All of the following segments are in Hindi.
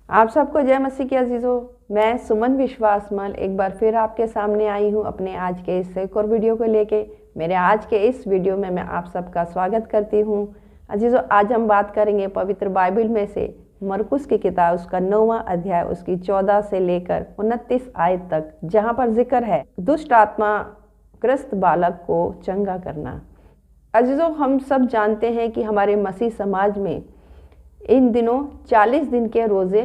आप सबको जय मसीह की अजीज़ों। मैं सुमन विश्वासमल एक बार फिर आपके सामने आई हूँ अपने आज के इस एक और वीडियो को लेके। मेरे आज के इस वीडियो में मैं आप सबका स्वागत करती हूँ। अजीज़ों, आज हम बात करेंगे पवित्र बाइबल में से मरकुस की किताब, उसका 9वां अध्याय, उसकी 14 से लेकर 29 आयत तक, जहाँ पर जिक्र है दुष्ट आत्मा ग्रस्त बालक को चंगा करना। अजीज़ों, हम सब जानते हैं कि हमारे मसीह समाज में इन दिनों 40 दिन के रोज़े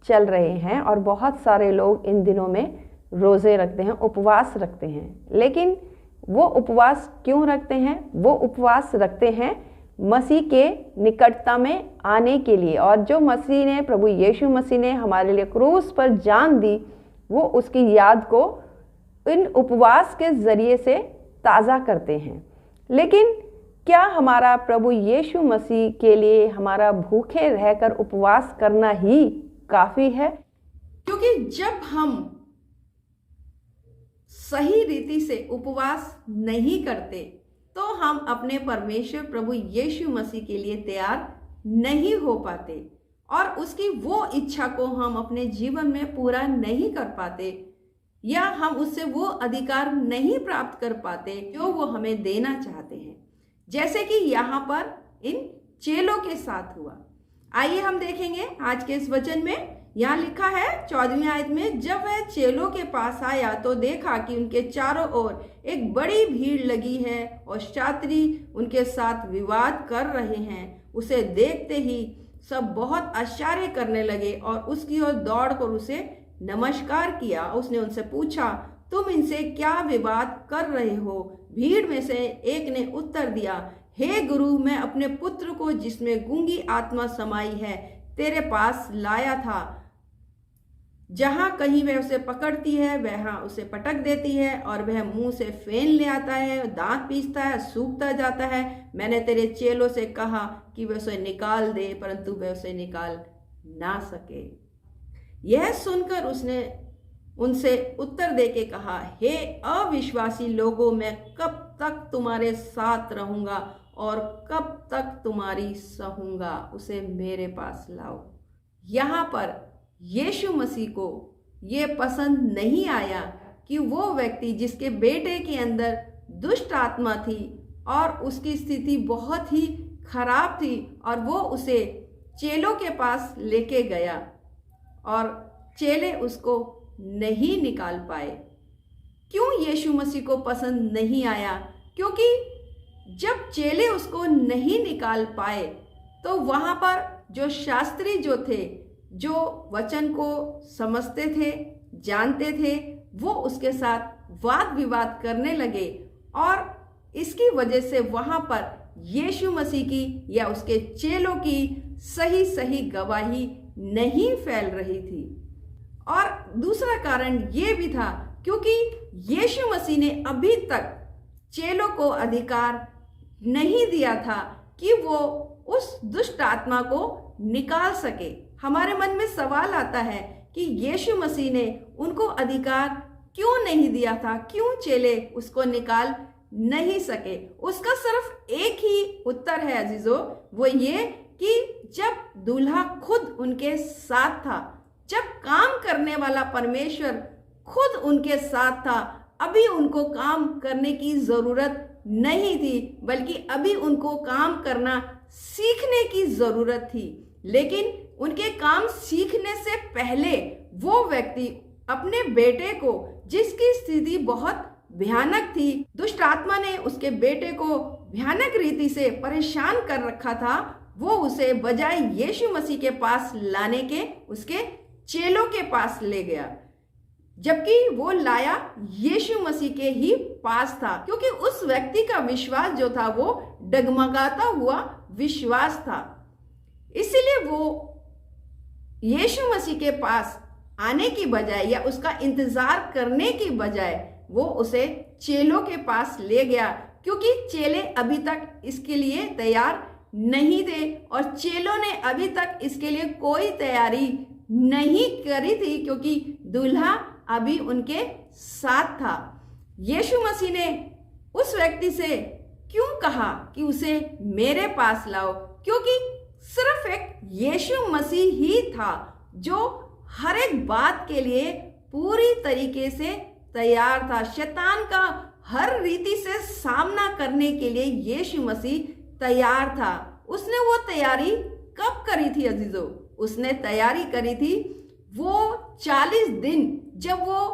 चल रहे हैं और बहुत सारे लोग इन दिनों में रोज़े रखते हैं, उपवास रखते हैं। लेकिन वो उपवास क्यों रखते हैं? वो उपवास रखते हैं मसीह के निकटता में आने के लिए, और जो मसीह ने, प्रभु यीशु मसीह ने हमारे लिए क्रूस पर जान दी, वो उसकी याद को इन उपवास के ज़रिए से ताज़ा करते हैं। लेकिन क्या हमारा प्रभु यीशु मसीह के लिए हमारा भूखे रहकर उपवास करना ही काफ़ी है? क्योंकि जब हम सही रीति से उपवास नहीं करते तो हम अपने परमेश्वर प्रभु यीशु मसीह के लिए तैयार नहीं हो पाते और उसकी वो इच्छा को हम अपने जीवन में पूरा नहीं कर पाते, या हम उससे वो अधिकार नहीं प्राप्त कर पाते जो वो हमें देना चाहते हैं, जैसे कि यहाँ पर इन चेलों के साथ हुआ। आइए हम देखेंगे आज के इस वचन में। यहाँ लिखा है 14वीं आयत में, जब वह चेलों के पास आया तो देखा कि उनके चारों ओर एक बड़ी भीड़ लगी है और शास्त्री उनके साथ विवाद कर रहे हैं। उसे देखते ही सब बहुत आश्चर्य करने लगे और उसकी ओर दौड़कर उसे नमस्कार किया। उसने उनसे पूछा, तुम इनसे क्या विवाद कर रहे हो? भीड़ में से एक ने उत्तर दिया, हे गुरु, मैं अपने पुत्र को जिसमें गूंगी आत्मा समाई है तेरे पास लाया था। जहां कहीं वह उसे पकड़ती है वहां उसे पटक देती है और वह मुंह से फेन ले आता है, दांत पीसता है, सूखता जाता है। मैंने तेरे चेलों से कहा कि वे उसे निकाल दे, परंतु वे उसे निकाल ना सके। यह सुनकर उसने उनसे उत्तर देके कहा, हे अविश्वासी लोगों, मैं कब तक तुम्हारे साथ रहूंगा और कब तक तुम्हारी सहूंगा? उसे मेरे पास लाओ। यहाँ पर यीशु मसीह को ये पसंद नहीं आया कि वो व्यक्ति जिसके बेटे के अंदर दुष्ट आत्मा थी और उसकी स्थिति बहुत ही खराब थी, और वो उसे चेलों के पास लेके गया और चेले उसको नहीं निकाल पाए। क्यों यीशु मसीह को पसंद नहीं आया? क्योंकि जब चेले उसको नहीं निकाल पाए तो वहां पर जो शास्त्री जो थे, जो वचन को समझते थे, जानते थे, वो उसके साथ वाद विवाद करने लगे और इसकी वजह से वहां पर यीशु मसीह की या उसके चेलों की सही सही गवाही नहीं फैल रही थी। और दूसरा कारण ये भी था क्योंकि यीशु मसीह ने अभी तक चेलों को अधिकार नहीं दिया था कि वो उस दुष्ट आत्मा को निकाल सके। हमारे मन में सवाल आता है कि यीशु मसीह ने उनको अधिकार क्यों नहीं दिया था? क्यों चेले उसको निकाल नहीं सके? उसका सिर्फ एक ही उत्तर है अजीजों, वो ये कि जब दूल्हा खुद उनके साथ था, जब काम करने वाला परमेश्वर खुद उनके साथ था, अभी उनको काम करने की जरूरत नहीं थी, बल्कि अभी उनको काम करना सीखने की जरूरत थी। लेकिन उनके काम सीखने से पहले वो व्यक्ति अपने बेटे को, जिसकी स्थिति बहुत भयानक थी, दुष्ट आत्मा ने उसके बेटे को भयानक रीति से परेशान कर रखा था, वो उसे बजाय यीशु मसीह के पास लाने के उसके चेलों के पास ले गया, जबकि वो लाया यीशु मसीह के ही पास था। क्योंकि उस व्यक्ति का विश्वास जो था वो डगमगाता हुआ विश्वास था, इसलिए वो यीशु मसीह के पास आने की बजाय या उसका इंतजार करने की बजाय वो उसे चेलों के पास ले गया, क्योंकि चेले अभी तक इसके लिए तैयार नहीं थे और चेलों ने अभी तक इसके लिए कोई तैयारी नहीं करी थी, क्योंकि दूल्हा अभी उनके साथ था। यीशु मसीह ने उस व्यक्ति से क्यों कहा कि उसे मेरे पास लाओ? क्योंकि सिर्फ एक यीशु मसीह ही था जो हर एक बात के लिए पूरी तरीके से तैयार था। शैतान का हर रीति से सामना करने के लिए यीशु मसीह तैयार था। उसने वो तैयारी कब करी थी अजीजों? उसने तैयारी करी थी वो 40 दिन, जब वो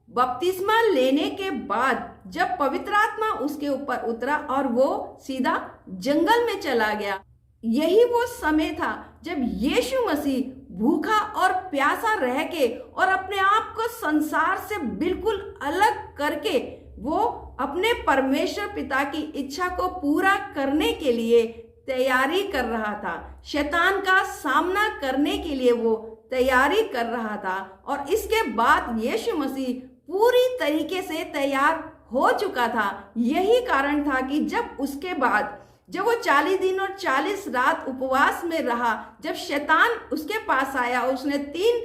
बपतिस्मा लेने के बाद जब पवित्र आत्मा उसके ऊपर उतरा और वो सीधा जंगल में चला गया। यही वो समय था जब यीशु मसीह भूखा और प्यासा रह के और अपने आप को संसार से बिल्कुल अलग करके वो अपने परमेश्वर पिता की इच्छा को पूरा करने के लिए तैयारी कर रहा था। शैतान का सामना करने के लिए वो तैयारी कर रहा था और इसके बाद यीशु मसीह पूरी तरीके से तैयार हो चुका था। यही कारण था कि जब उसके बाद जब वो 40 दिन और 40 रात उपवास में रहा, जब शैतान उसके पास आया, उसने 3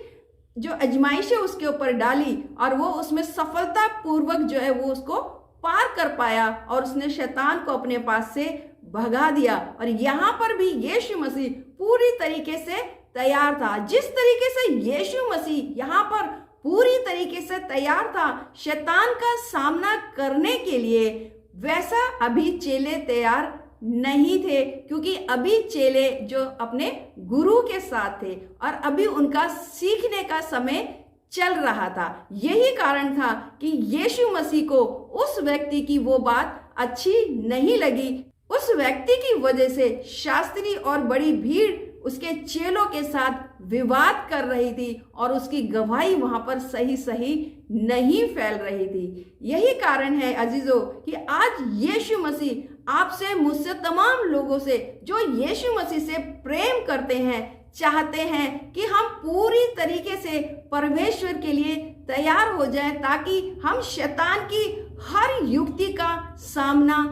जो आजमाइशें उसके ऊपर डाली और वो उसमें सफलता पूर्वक जो है वो उसको पार कर पाया और उसने शैतान को अपने पास से भगा दिया। और यहाँ पर भी यीशु मसीह पूरी तरीके से तैयार था। जिस तरीके से यीशु मसीह यहाँ पर पूरी तरीके से तैयार था शैतान का सामना करने के लिए, वैसा अभी चेले तैयार नहीं थे, क्योंकि अभी चेले जो अपने गुरु के साथ थे और अभी उनका सीखने का समय चल रहा था। यही कारण था कि यीशु मसीह को उस व्यक्ति की वो बात अच्छी नहीं लगी। उस व्यक्ति की वजह से शास्त्री और बड़ी भीड़ उसके चेलों के साथ विवाद कर रही थी और उसकी गवाही वहां पर सही सही नहीं फैल रही थी। यही कारण है अजीजों कि आज यीशु मसीह आपसे, मुझसे, तमाम लोगों से जो यीशु मसीह से प्रेम करते हैं, चाहते हैं कि हम पूरी तरीके से परमेश्वर के लिए तैयार हो जाएं ताकि हम शैतान की हर युक्ति का सामना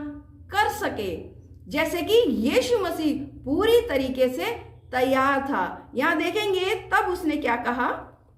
कर सके, जैसे कि यीशु मसीह पूरी तरीके से तैयार था। यहाँ देखेंगे तब उसने क्या कहा।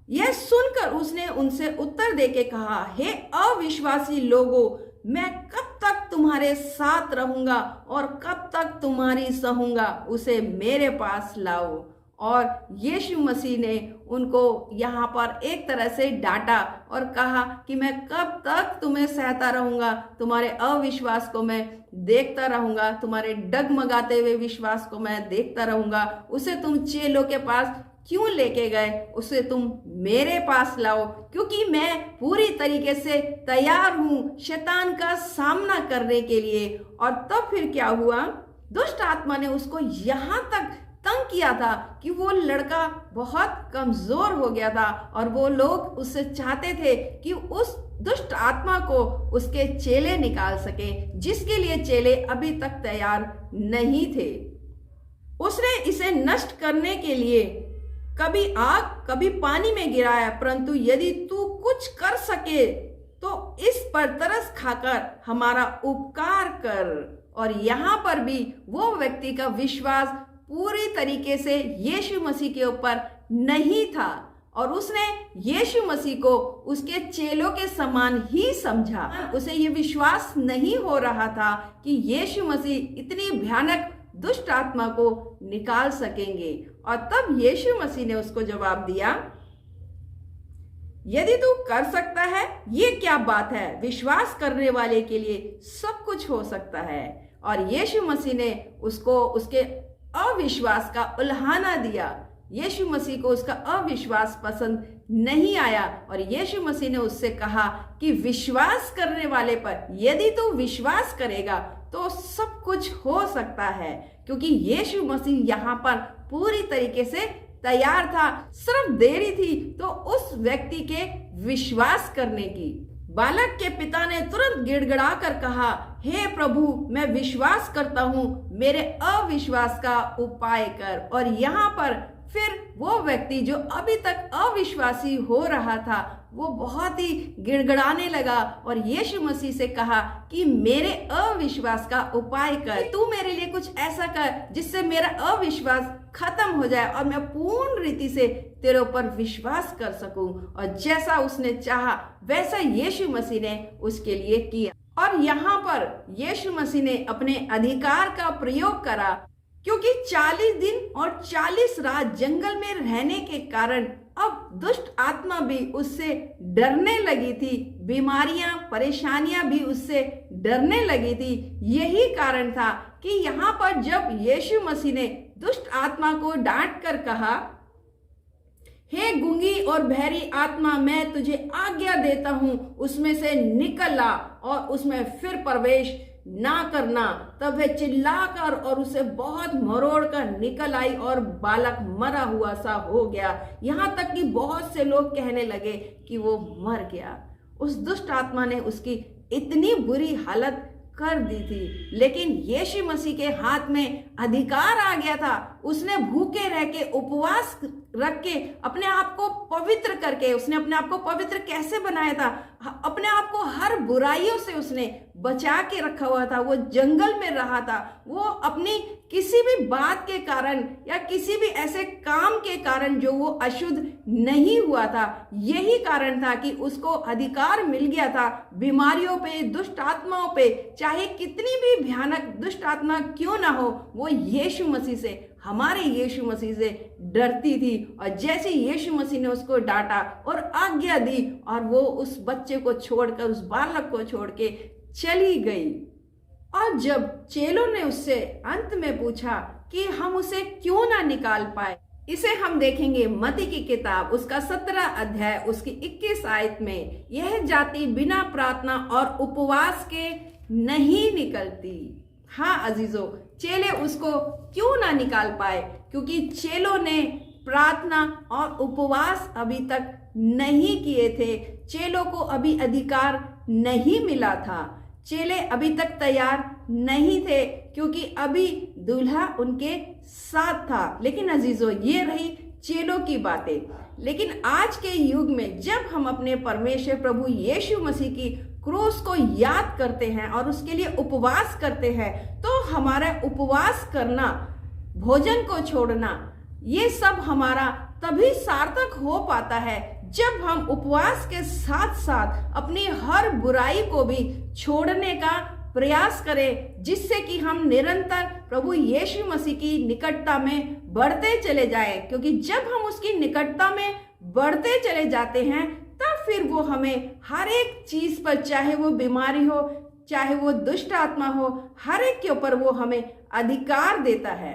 यह सुनकर उसने उनसे उत्तर देके कहा, हे अविश्वासी लोगों, मैं कब तक तुम्हारे साथ रहूंगा और कब तक तुम्हारी सहूंगा, उसे मेरे पास लाओ। और यीशु मसीह ने उनको यहाँ पर एक तरह से डांटा और कहा कि मैं कब तक तुम्हें सहता रहूंगा, तुम्हारे अविश्वास को मैं देखता रहूंगा, तुम्हारे डगमगाते हुए विश्वास को मैं देखता रहूंगा। उसे तुम चेलों के पास क्यों लेके गए, उसे तुम मेरे पास लाओ, क्योंकि मैं पूरी तरीके से तैयार हूं शैतान का सामना करने के लिए। और तब फिर क्या हुआ, दुष्ट आत्मा ने उसको यहाँ तक तंग किया था कि वो लड़का बहुत कमजोर हो गया था और वो लोग उससे चाहते थे कि उस दुष्ट आत्मा को उसके चेले निकाल सके, जिसके लिए चेले अभी तक तैयार नहीं थे। उसने इसे नष्ट करने के लिए कभी आग कभी पानी में गिराया, परंतु यदि तू कुछ कर सके तो इस पर तरस खाकर हमारा उपकार कर। और यहाँ पर भी वो व्यक्ति का विश्वास पूरी तरीके से यीशु मसीह के ऊपर नहीं था और उसने यीशु मसीह को उसके चेलों के समान ही समझा। उसे ये विश्वास नहीं हो रहा था कि यीशु मसीह इतनी भयानक दुष्ट आत्मा को निकाल सकेंगे। और तब यीशु मसीह ने उसको जवाब दिया, यदि तू कर सकता है, ये क्या बात है, विश्वास करने वाले के लिए सब कुछ हो सकता है। और यीशु मसीह ने उसको उसके अविश्वास का उल्हाना दिया। यीशु मसीह को उसका अविश्वास पसंद नहीं आया और यीशु मसीह ने उससे कहा कि विश्वास करने वाले पर यदि तू विश्वास करेगा तो सब कुछ हो सकता है, क्योंकि यीशु मसीह यहाँ पर पूरी तरीके से तैयार था। सिर्फ देरी थी तो उस व्यक्ति के विश्वास करने की। बालक के पिता ने तुरंत गिड़गिड़ा कर कहा, हे प्रभु, मैं विश्वास करता हूँ, मेरे अविश्वास का उपाय कर। और यहाँ पर फिर वो व्यक्ति जो अभी तक अविश्वासी हो रहा था वो बहुत ही गिड़गिड़ाने लगा और यीशु मसीह से कहा कि मेरे अविश्वास का उपाय कर, तू मेरे लिए कुछ ऐसा कर जिससे मेरा अविश्वास खत्म हो जाए और मैं पूर्ण रीति से तेरे ऊपर विश्वास कर सकूं। और जैसा उसने चाहा वैसा यीशु मसीह ने उसके लिए किया। और यहाँ पर यीशु मसीह ने अपने अधिकार का प्रयोग करा, क्योंकि 40 दिन और 40 रात जंगल में रहने के कारण अब दुष्ट आत्मा भी उससे डरने लगी थी, बीमारियां परेशानियां भी उससे डरने लगी थी। यही कारण था कि यहाँ पर जब यीशु मसीह ने दुष्ट आत्मा को डांट कर कहा, हे गूंगी और बहरी आत्मा, मैं तुझे आज्ञा देता हूं उसमें से निकल आ और उसमें फिर प्रवेश ना करना, तब वह चिल्लाकर और उसे बहुत मरोड़ कर निकल आई और बालक मरा हुआ सा हो गया। यहाँ तक कि बहुत से लोग कहने लगे कि वो मर गया। उस दुष्ट आत्मा ने उसकी इतनी बुरी हालत कर दी थी, लेकिन यीशु मसीह के हाथ में अधिकार आ गया था। उसने भूखे रह के, उपवास रख के, अपने आप को पवित्र करके, उसने अपने आप को पवित्र कैसे बनाया था, अपने आप को हर बुराइयों से उसने बचा के रखा हुआ था। वो जंगल में रहा था, वो अपनी किसी भी बात के कारण या किसी भी ऐसे काम के कारण जो वो अशुद्ध नहीं हुआ था, यही कारण था कि उसको अधिकार मिल गया था बीमारियों पे, दुष्ट आत्माओं पे। चाहे कितनी भी भयानक दुष्ट आत्मा क्यों ना हो, वो यीशु मसीह से, हमारे यीशु मसीह से डरती थी। और जैसे यीशु मसीह ने उसको डांटा और आज्ञा दी और वो उस बच्चे को छोड़कर, उस बालक को छोड़ के चली गई। और जब चेलों ने उससे अंत में पूछा कि हम उसे क्यों ना निकाल पाए, इसे हम देखेंगे मत्ती की किताब उसका 17 अध्याय उसकी 21 आयत में, यह जाति बिना प्रार्थना और उपवास के नहीं निकलती। हाँ अजीजों, चेले उसको क्यों ना निकाल पाए? क्योंकि चेलों ने प्रार्थना और उपवास अभी तक नहीं किए थे। चेलों को अभी अधिकार नहीं मिला था। चेले अभी तक तैयार नहीं थे, क्योंकि अभी दूल्हा उनके साथ था। लेकिन अजीजों, ये रही चेलों की बातें। लेकिन आज के युग में जब हम अपने परमेश्वर प्रभु यीशु मसीह की क्रूस को याद करते हैं और उसके लिए उपवास करते हैं, तो हमारा उपवास करना, भोजन को छोड़ना, ये सब हमारा तभी सार्थक हो पाता है जब हम उपवास के साथ साथ अपनी हर बुराई को भी छोड़ने का प्रयास करें, जिससे कि हम निरंतर प्रभु यीशु मसीह की निकटता में बढ़ते चले जाएं। क्योंकि जब हम उसकी निकटता में बढ़ते चले जाते हैं, तब फिर वो हमें हर एक चीज पर, चाहे वो बीमारी हो, चाहे वो दुष्ट आत्मा हो, हर एक के ऊपर वो हमें अधिकार देता है।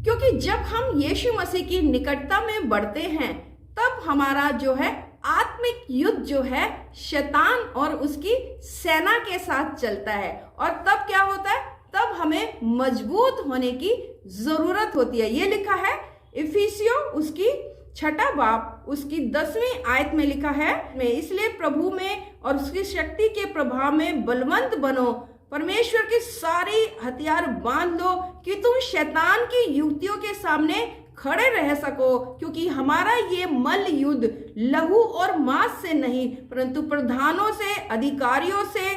क्योंकि जब हम यीशु मसीह की निकटता में बढ़ते हैं, तब हमारा जो है आत्मिक युद्ध जो है शैतान और उसकी सेना के साथ चलता है। और तब क्या होता है? तब हमें मजबूत होने की जरूरत होती है। ये लिखा है इफिसियों उसकी 6 बाब उसकी 10वीं आयत में लिखा है, मैं इसलिए प्रभु में और उसकी शक्ति के प्रभाव में बलवंत बनो, परमेश्वर के सारे हथियार बांध लो कि तुम शैतान की युक्तियों के सामने खड़े रह सको। क्योंकि हमारा ये मल्ल युद्ध लहू और मांस से नहीं, परंतु प्रधानों से, अधिकारियों से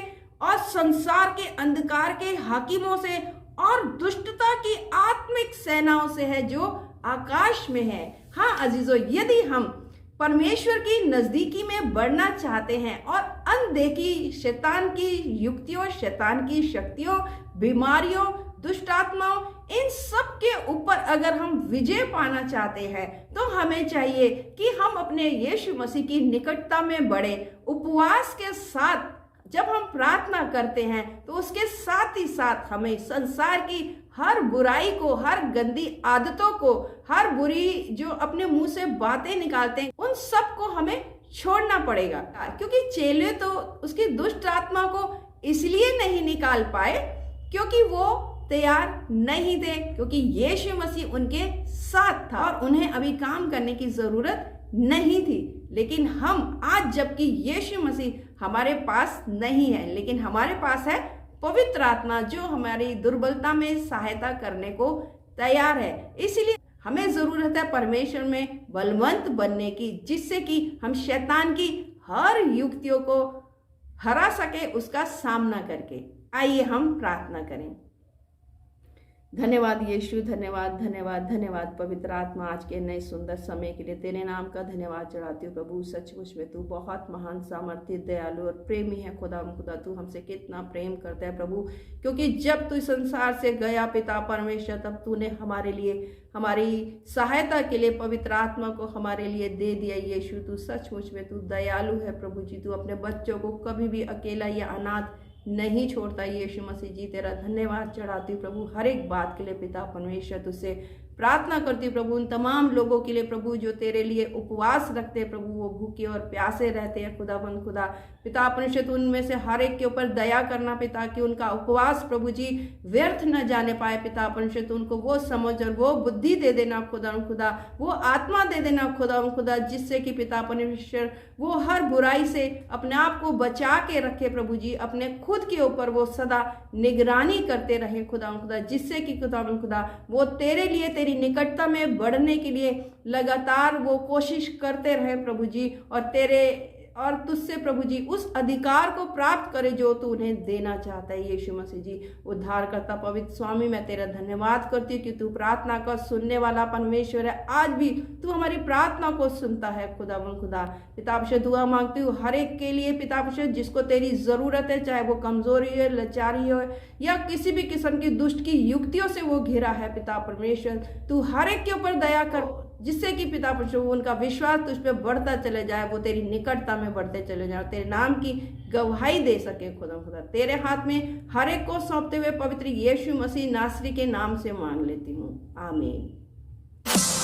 और संसार के अंधकार के हाकिमों से और दुष्टता की आत्मिक सेनाओं से है जो आकाश में है। हाँ अजीजों, यदि हम परमेश्वर की नजदीकी में बढ़ना चाहते हैं और अनदेखी शैतान की युक्तियों, शैतान की शक्तियों, बीमारियों, दुष्ट आत्माओं, इन सब के ऊपर अगर हम विजय पाना चाहते हैं, तो हमें चाहिए कि हम अपने यीशु मसीह की निकटता में बढ़े। उपवास के साथ जब हम प्रार्थना करते हैं, तो उसके साथ ही साथ हमें संसार की हर बुराई को, हर गंदी आदतों को, हर बुरी जो अपने मुंह से बातें निकालते हैं, उन सब को हमें छोड़ना पड़ेगा। क्योंकि चेले तो उसकी दुष्ट आत्मा को इसलिए नहीं निकाल पाए क्योंकि वो तैयार नहीं थे, क्योंकि यीशु मसीह उनके साथ था और उन्हें अभी काम करने की जरूरत नहीं थी। लेकिन हम आज, जबकि यीशु मसीह हमारे पास नहीं है, लेकिन हमारे पास है पवित्र आत्मा जो हमारी दुर्बलता में सहायता करने को तैयार है। इसलिए हमें जरूरत है परमेश्वर में बलवंत बनने की, जिससे कि हम शैतान की हर युक्तियों को हरा सके, उसका सामना करके। आइए हम प्रार्थना करें। धन्यवाद यीशु, धन्यवाद धन्यवाद धन्यवाद पवित्र आत्मा, आज के नए सुंदर समय के लिए तेरे नाम का धन्यवाद चढ़ाती हूँ प्रभु। सचमुच में तू बहुत महान, सामर्थ्य, दयालु और प्रेमी है खुदा। तू हमसे कितना प्रेम करता है प्रभु, क्योंकि जब तू संसार से गया पिता परमेश्वर, तब तूने हमारे लिए, हमारी सहायता के लिए पवित्र आत्मा को हमारे लिए दे दिया यीशु। तू सचमुच में तू दयालु है प्रभु जी। तू अपने बच्चों को कभी भी अकेला या अनाथ नहीं छोड़ता यीशु मसीह जी। तेरा धन्यवाद चढ़ाती हूँ प्रभु हर एक बात के लिए पिता परमेश्वर। तुझसे प्रार्थना करती हूँ प्रभु उन तमाम लोगों के लिए प्रभु जो तेरे लिए उपवास रखते हैं प्रभु, वो भूखे और प्यासे रहते हैं खुदा पिता परमेश्वर। तू उनमें से हर एक के ऊपर दया करना पिता, कि उनका उपवास प्रभु जी व्यर्थ न जाने पाए पिता परमेश्वर। तू उनको वो समझ और वो बुद्धि दे देना खुदा, वो आत्मा दे देना खुदा, जिससे कि पिता परमेश्वर वो हर बुराई से अपने आप को बचा के रखे प्रभु जी। अपने खुद के ऊपर वो सदा निगरानी करते रहे खुदा, जिससे कि खुदा वो तेरे लिए, तेरी निकटता में बढ़ने के लिए लगातार वो कोशिश करते रहे प्रभु जी, और तुझसे प्रभु जी उस अधिकार को प्राप्त करे जो तू उन्हें देना चाहता है यीशु मसीह जी। उद्धारकर्ता पवित्र स्वामी, मैं तेरा धन्यवाद करती हूँ कि तू प्रार्थना का सुनने वाला परमेश्वर है। आज भी तू हमारी प्रार्थना को सुनता है खुदा पिता परमेश्वर। दुआ मांगती हूँ हर एक के लिए पिता परमेश्वर, जिसको तेरी जरूरत है, चाहे वो कमजोरी हो, लाचारी हो, या किसी भी किस्म की दुष्ट की युक्तियों से वो घिरा है पिता परमेश्वर। तू हर एक के ऊपर दया कर, जिससे कि पिता परमेश्वर उनका विश्वास तुझ पे बढ़ता चले जाए, वो तेरी निकटता में बढ़ते चले जाए, तेरे नाम की गवाही दे सके खुदा। तेरे हाथ में हर एक को सौंपते हुए पवित्र यीशु मसीह नासरी के नाम से मांग लेती हूँ, आमीन।